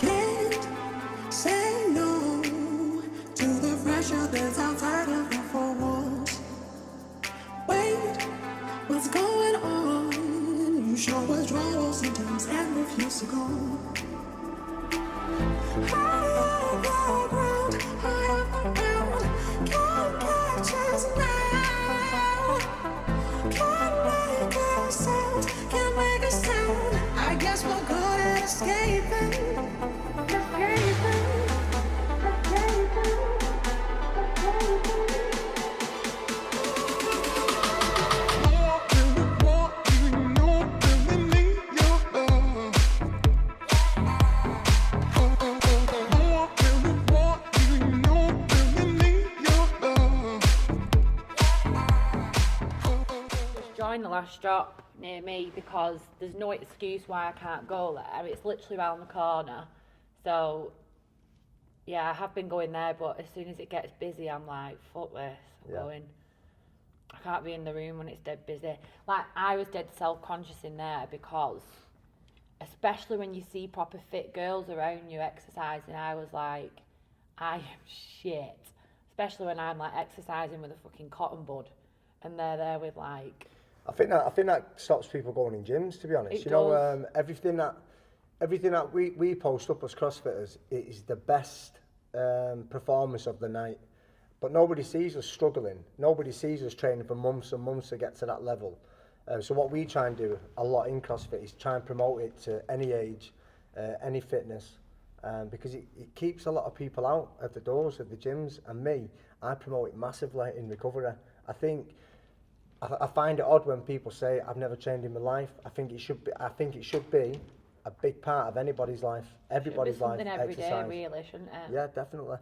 Can't say no to the pressure that's outside of the four walls. Wait, what's going on? You show withdrawal symptoms and refuse to go. High off the ground, high off the ground. Can't catch us now. Can't make a sound, can't make a sound. I guess we're good at escaping. Join the last stop near me because there's no excuse why I can't go there. It's literally around the corner. So yeah, I have been going there, but as soon as it gets busy, I'm like, fuck this, I'm going. I can't be in the room when it's dead busy. Like, I was dead self-conscious in there because, especially when you see proper fit girls around you exercising, I was like, I am shit. Especially when I'm like exercising with a fucking cotton bud and they're there with like... I think that stops people going in gyms, to be honest. It know, everything that we post up as CrossFitters is the best performance of the night. But nobody sees us struggling. Nobody sees us training for months and months to get to that level. So what we try and do a lot in CrossFit is try and promote it to any age, any fitness, because it keeps a lot of people out of the doors of the gyms. And me, I promote it massively in recovery. I find it odd when people say I've never trained in my life. I think it should be a big part of anybody's life, everybody's life. Something every exercise. day, really, shouldn't it? Yeah, definitely.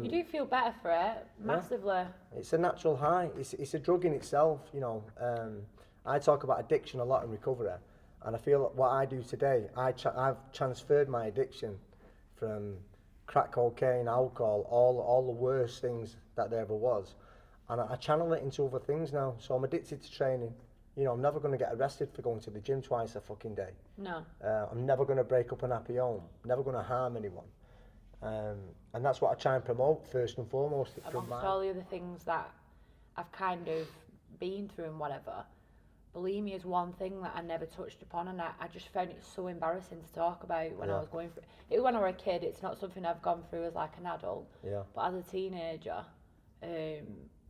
You do feel better for it, massively. Yeah. It's a natural high. It's a drug in itself, you know. I talk about addiction a lot in recovery, and I feel like what I do today, I've transferred my addiction from crack cocaine, alcohol, all the worst things that there ever was. And I channel it into other things now. So I'm addicted to training. You know, I'm never going to get arrested for going to the gym twice a fucking day. No. I'm never going to break up an happy home. Never going to harm anyone. And that's what I try and promote first and foremost. Amongst all the other things that I've kind of been through and whatever, bulimia is one thing that I never touched upon, and I just found it so embarrassing to talk about when I was going through it. When I was a kid, it's not something I've gone through as like an adult. Yeah. But as a teenager,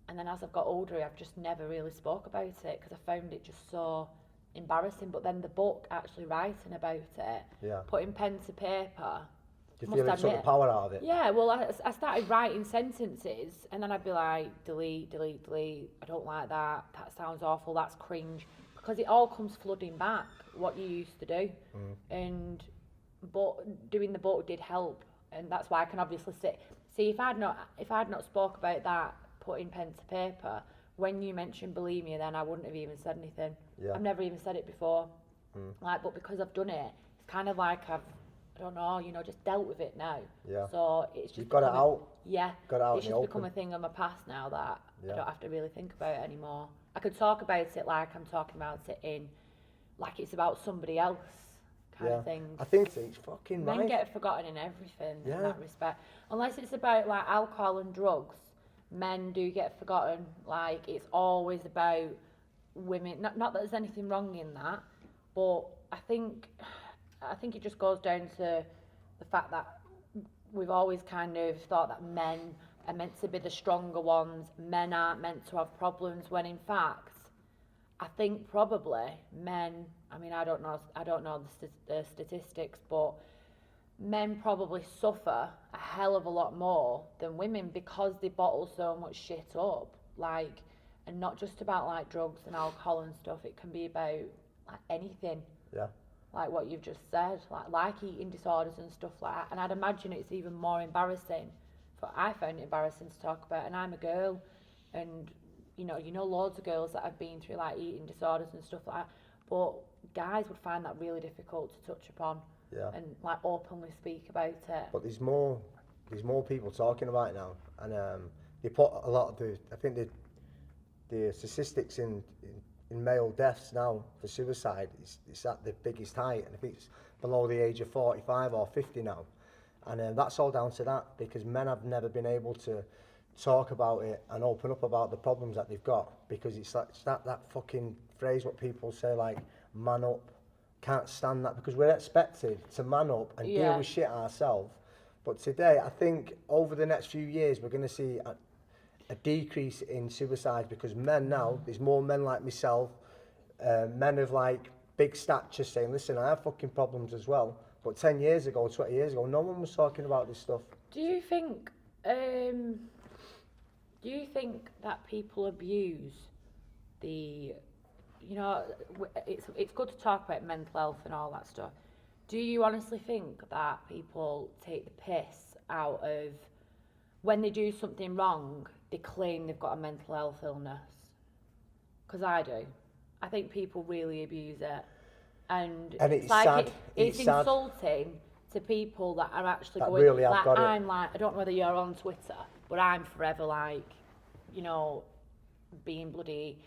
and then as I've got older, I've just never really spoke about it because I found it just so embarrassing. But then the book, actually writing about it, putting pen to paper. Do you feel it took the power out of it? Yeah, well, I started writing sentences and then I'd be like, delete, delete, delete. I don't like that. That sounds awful. That's cringe. Because it all comes flooding back, what you used to do. But doing the book did help. And that's why I can obviously see if I'd not spoke about that, putting pen to paper, when you mentioned bulimia, then I wouldn't have even said anything. I've never even said it before. But because I've done it, it's kind of like I don't know, just dealt with it now. So it's just... You've got it out. Yeah. Got it out it's just become a thing of my past now that I don't have to really think about it anymore. I could talk about it like I'm talking about it in, like it's about somebody else kind of thing. I think it's fucking Men right. get forgotten in everything in that respect. Unless it's about like alcohol and drugs, men do get forgotten. Like it's always about women. Not that there's anything wrong in that, but I think it just goes down to the fact that we've always kind of thought that men are meant to be the stronger ones. Men aren't meant to have problems, when in fact, I think probably men, I mean, I don't know the statistics, but men probably suffer a hell of a lot more than women because they bottle so much shit up. Like, and not just about like drugs and alcohol and stuff, it can be about like anything. Yeah. Like what you've just said, like eating disorders and stuff like that. And I'd imagine it's even more embarrassing. I found it embarrassing to talk about, and I'm a girl, and you know loads of girls that have been through like eating disorders and stuff like that. But guys would find that really difficult to touch upon and like openly speak about it. But there's more people talking about it now, and they put a lot of I think the statistics in male deaths now for suicide, it's at the biggest height, and if it's below the age of 45 or 50 now, and that's all down to that, because men have never been able to talk about it and open up about the problems that they've got, because it's like that fucking phrase what people say, like, man up. Can't stand that, because we're expected to man up and deal with shit ourselves. But today, I think over the next few years, we're going to see a decrease in suicide, because men now, there's more men like myself, men of like big stature saying, listen, I have fucking problems as well. But 10 years ago, 20 years ago, no one was talking about this stuff. Do you think that people abuse the, you know, it's good to talk about mental health and all that stuff. Do you honestly think that people take the piss out of, when they do something wrong, they claim they've got a mental health illness? Because I do. I think people really abuse it. And it's like sad. It's sad. Insulting to people that are actually that going, really like, got I'm like, I don't know whether you're on Twitter, but I'm forever like, you know, being bloody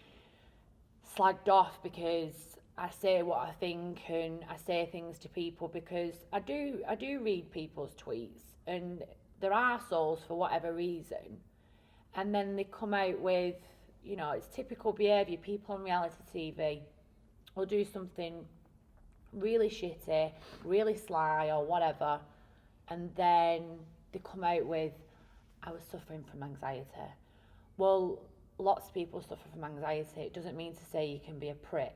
slagged off because I say what I think and I say things to people, because I do read people's tweets and they're arseholes for whatever reason, and then they come out with, you know, it's typical behaviour. People on reality TV will do something really shitty, really sly or whatever, and then they come out with, I was suffering from anxiety. Well, lots of people suffer from anxiety. It doesn't mean to say you can be a prick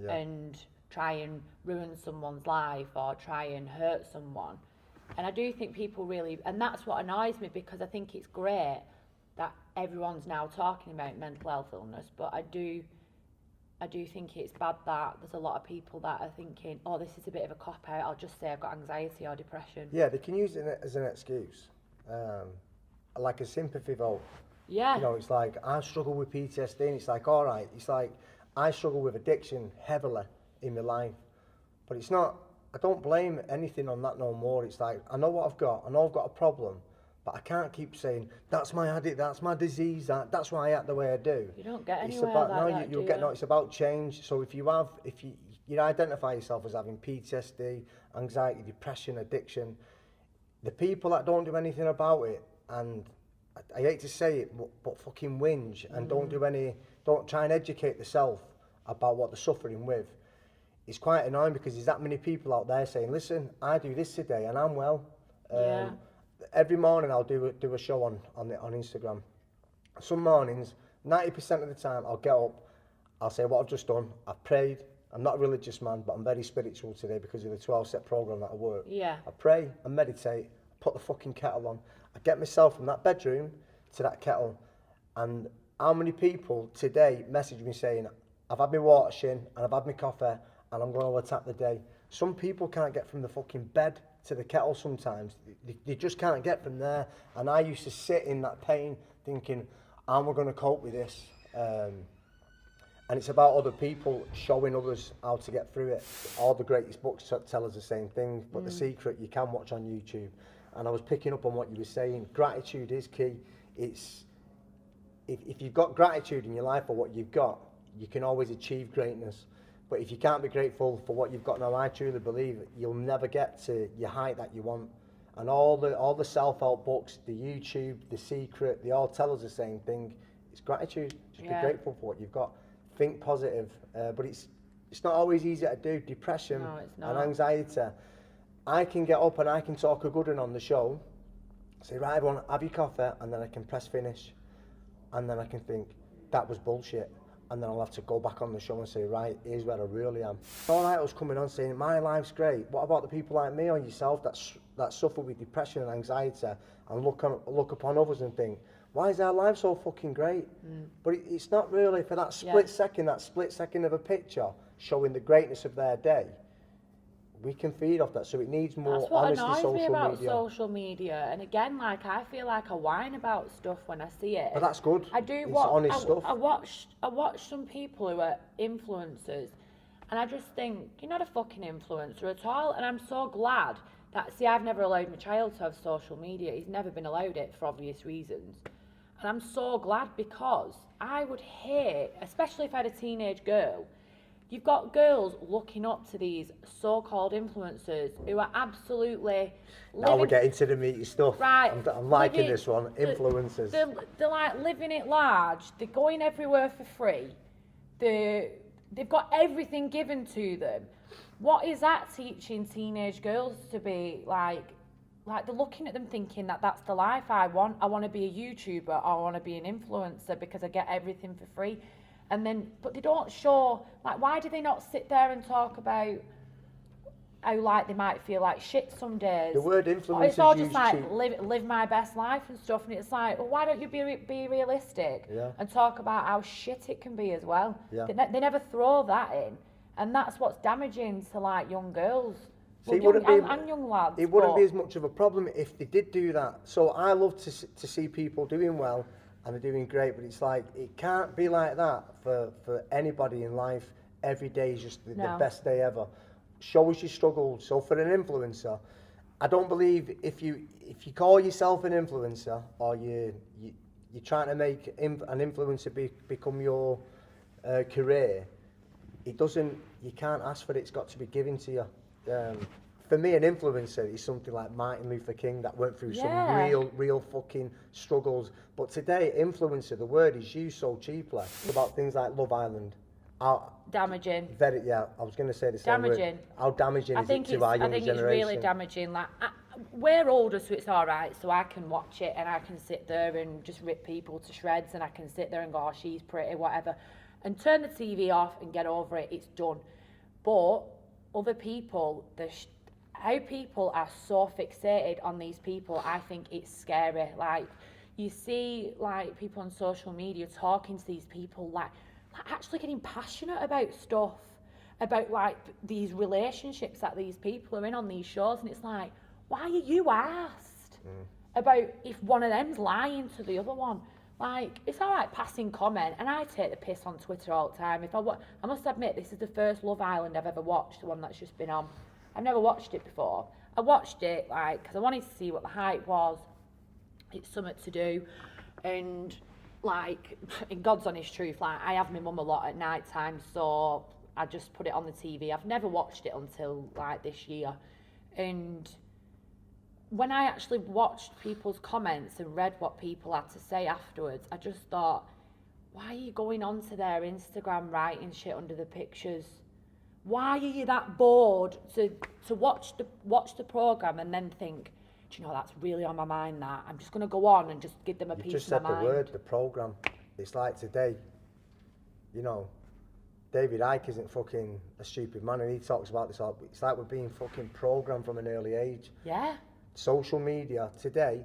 and try and ruin someone's life or try and hurt someone. And I do think people really, and that's what annoys me, because I think it's great that everyone's now talking about mental health illness, but I do think it's bad that there's a lot of people that are thinking, oh, this is a bit of a cop-out, I'll just say I've got anxiety or depression. Yeah, they can use it as an excuse, like a sympathy vote. Yeah. You know, it's like, I struggle with PTSD, and it's like, all right, it's like, I struggle with addiction heavily in my life, but it's not, I don't blame anything on that no more. It's like, I know what I've got, I know I've got a problem, but I can't keep saying, that's my addict, that's my disease, that's why I act the way I do. You don't get It's anywhere about, like no, that, you'll get, no, it's about change. So if you identify yourself as having PTSD, anxiety, depression, addiction, the people that don't do anything about it, and I hate to say it, but fucking whinge and don't try and educate themselves about what they're suffering with. It's quite annoying, because there's that many people out there saying, listen, I do this today and I'm well. Every morning I'll do a show on Instagram. Some mornings, 90% of the time, I'll get up, I'll say what I've just done, I've prayed. I'm not a religious man, but I'm very spiritual today because of the 12-step program that I work. Yeah. I pray and meditate, put the fucking kettle on. I get myself from that bedroom to that kettle. And how many people today message me saying, I've had my water, Shin, and I've had my coffee, and I'm going to attack the day. Some people can't get from the fucking bed to the kettle sometimes. They just can't get from there. And I used to sit in that pain thinking, how am I going to cope with this? And it's about other people showing others how to get through it. All the greatest books tell us the same thing, but The Secret you can watch on YouTube. And I was picking up on what you were saying. Gratitude is key. It's if you've got gratitude in your life for what you've got, you can always achieve greatness. But if you can't be grateful for what you've got now, I truly believe you'll never get to your height that you want. And all the self-help books, the YouTube, The Secret, they all tell us the same thing. It's gratitude. Just be grateful for what you've got. Think positive. But it's not always easy to do. Depression and anxiety. I can get up and I can talk a good one on the show, say, right, everyone, have your coffee, and then I can press finish. And then I can think, that was bullshit. And then I'll have to go back on the show and say, right, here's where I really am. All right, I was coming on saying, my life's great. What about the people like me or yourself that suffer with depression and anxiety and look upon others and think, why is their life so fucking great? But it's not really for that split second of a picture showing the greatness of their day. We can feed off that, so it needs more honesty. That's what annoys me about media. Social media. And again, like, I feel like I whine about stuff when I see it. But that's good. I do. It's honest stuff. I watch some people who are influencers, and I just think, you're not a fucking influencer at all. And I'm so glad that, see, I've never allowed my child to have social media. He's never been allowed it for obvious reasons. And I'm so glad, because I would hate, especially if I had a teenage girl, you've got girls looking up to these so-called influencers who are absolutely Now we're getting to the meaty stuff. Right. I'm liking this one. Influencers. They're like living it large. They're going everywhere for free. They've got everything given to them. What is that teaching teenage girls to be like? Like, they're looking at them thinking that that's the life I want. I want to be a YouTuber, or I want to be an influencer because I get everything for free. And then, but they don't show, like, why do they not sit there and talk about how, like, they might feel like shit some days? The word influencers It's all just like, to... live my best life and stuff. And it's like, well, why don't you be realistic and talk about how shit it can be as well? Yeah. They never throw that in. And that's what's damaging to, like, young girls. See, Well, and young lads. It wouldn't be as much of a problem if they did do that. So I love to see people doing well, and they're doing great, but it's like, it can't be like that for anybody in life. Every day is just the best day ever. Show us your struggles. So for an influencer, I don't believe if you call yourself an influencer, or you're trying to make an influencer become your career, you can't ask for it. It's got to be given to you. For me, an influencer is something like Martin Luther King that went through some real fucking struggles. But today, influencer, the word is used so cheaply. It's about things like Love Island. Damaging. I was going to say the same word. Damaging. How damaging is it to our younger generation? I think it's really damaging. Like, we're older, so it's all right. So I can watch it and I can sit there and just rip people to shreds, and I can sit there and go, oh, she's pretty, whatever, and turn the TV off and get over it. It's done. But other people, how people are so fixated on these people, I think it's scary. Like, you see, like, people on social media talking to these people, like actually getting passionate about stuff, about, like, these relationships that these people are in on these shows, and it's like, why are you asked about if one of them's lying to the other one? Like, it's all right passing comment, and I take the piss on Twitter all the time. I must admit, this is the first Love Island I've ever watched, the one that's just been on. I've never watched it before. I watched it, like, because I wanted to see what the hype was. It's something to do, and, like, in God's honest truth, like, I have my mum a lot at night time, so I just put it on the TV. I've never watched it until, like, this year, and when I actually watched people's comments and read what people had to say afterwards, I just thought, why are you going onto their Instagram writing shit under the pictures? Why are you that bored to watch the programme and then think, do you know, that's really on my mind, that I'm just going to go on and just give them a piece of my mind? You just said the word, the programme. It's like today, you know, David Icke isn't fucking a stupid man, and he talks about this all. It's like we're being fucking programmed from an early age. Yeah. Social media today,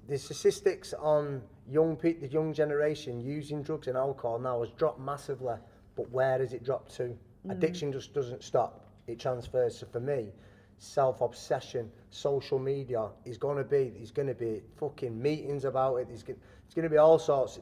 the statistics on the young generation using drugs and alcohol now has dropped massively. But where has it dropped to? Addiction just doesn't stop. It transfers. So for me, self-obsession, social media is going to be, there's going to be fucking meetings about it. It's going to be all sorts.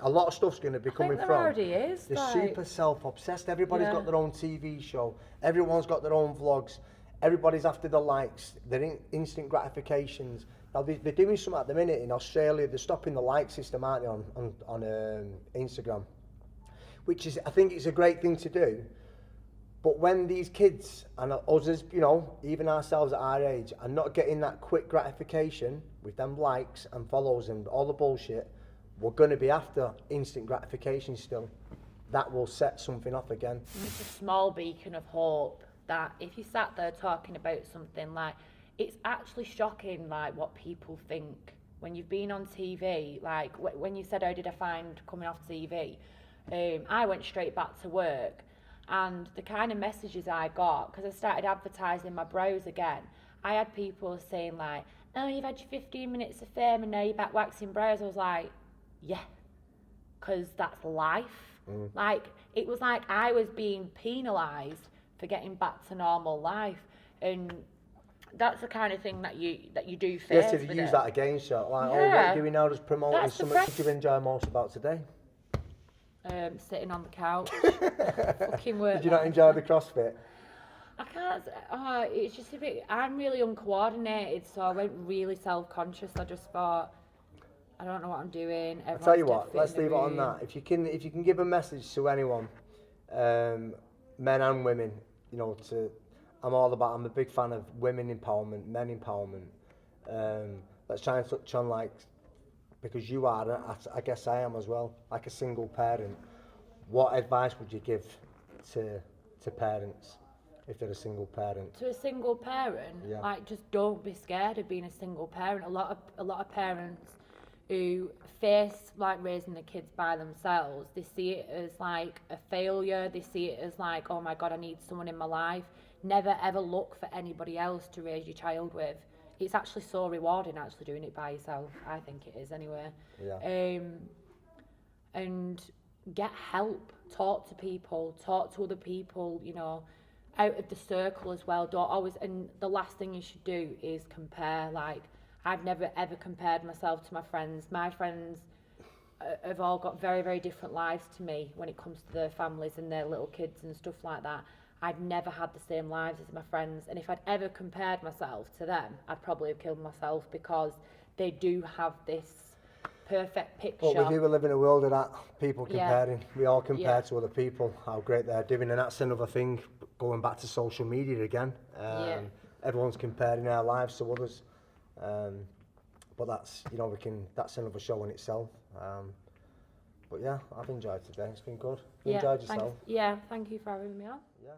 A lot of stuff's going to be coming from. There already is. They're like, super self-obsessed. Everybody's got their own TV show. Everyone's got their own vlogs. Everybody's after the likes. They're instant gratifications. Now they're doing something at the minute in Australia. They're stopping the like system, aren't they, on Instagram, which is, I think, it's a great thing to do. But when these kids and us, you know, even ourselves at our age, are not getting that quick gratification with them likes and follows and all the bullshit, we're going to be after instant gratification still. That will set something off again. It's a small beacon of hope that if you sat there talking about something, like, it's actually shocking, like, what people think when you've been on TV. Like, when you said, how did I find coming off TV? I went straight back to work, and the kind of messages I got, because I started advertising my brows again, I had people saying, like, oh, you've had your 15 minutes of fame and now you're back waxing brows. I was like, yeah, because that's life. Like, it was like I was being penalised for getting back to normal life, and that's the kind of thing that you do face. Yes, if you use that against you, like, oh, what are you doing now, just promoting something. What did you enjoy most about today? Sitting on the couch. Fucking work. Did you not enjoy the CrossFit? I can't, it's just a bit, I'm really uncoordinated, so I went really self-conscious. I just thought, I don't know what I'm doing. I'll tell you everyone's what, dead let's fit in leave the it on room. that. If you can give a message to anyone, men and women, you know, I'm a big fan of women empowerment, men empowerment. Let's try and touch on, like, because you are, I guess I am as well, like a single parent. What advice would you give to parents if they're a single parent? To a single parent, Yeah. like, just don't be scared of being a single parent. A lot of parents who face like raising the kids by themselves, they see it as like a failure. They see it as like, oh my god, I need someone in my life. Never ever look for anybody else to raise your child with. It's actually so rewarding actually doing it by yourself. I think it is anyway. Yeah. And get help. Talk to people. Talk to other people. You know, out of the circle as well. Don't always. And the last thing you should do is compare. Like, I've never ever compared myself to my friends. My friends have all got very, very different lives to me when it comes to their families and their little kids and stuff like that. I've never had the same lives as my friends, and if I'd ever compared myself to them, I'd probably have killed myself, because they do have this perfect picture. But we do live in a world of that, people comparing. We all compare Yeah. to other people, how great they're doing, and that's another thing, going back to social media again. Everyone's comparing their lives to others. But that's, you know, that's another show in itself. But yeah, I've enjoyed today. It's been good. You enjoyed yourself? Yeah, thank you for having me on. Yeah.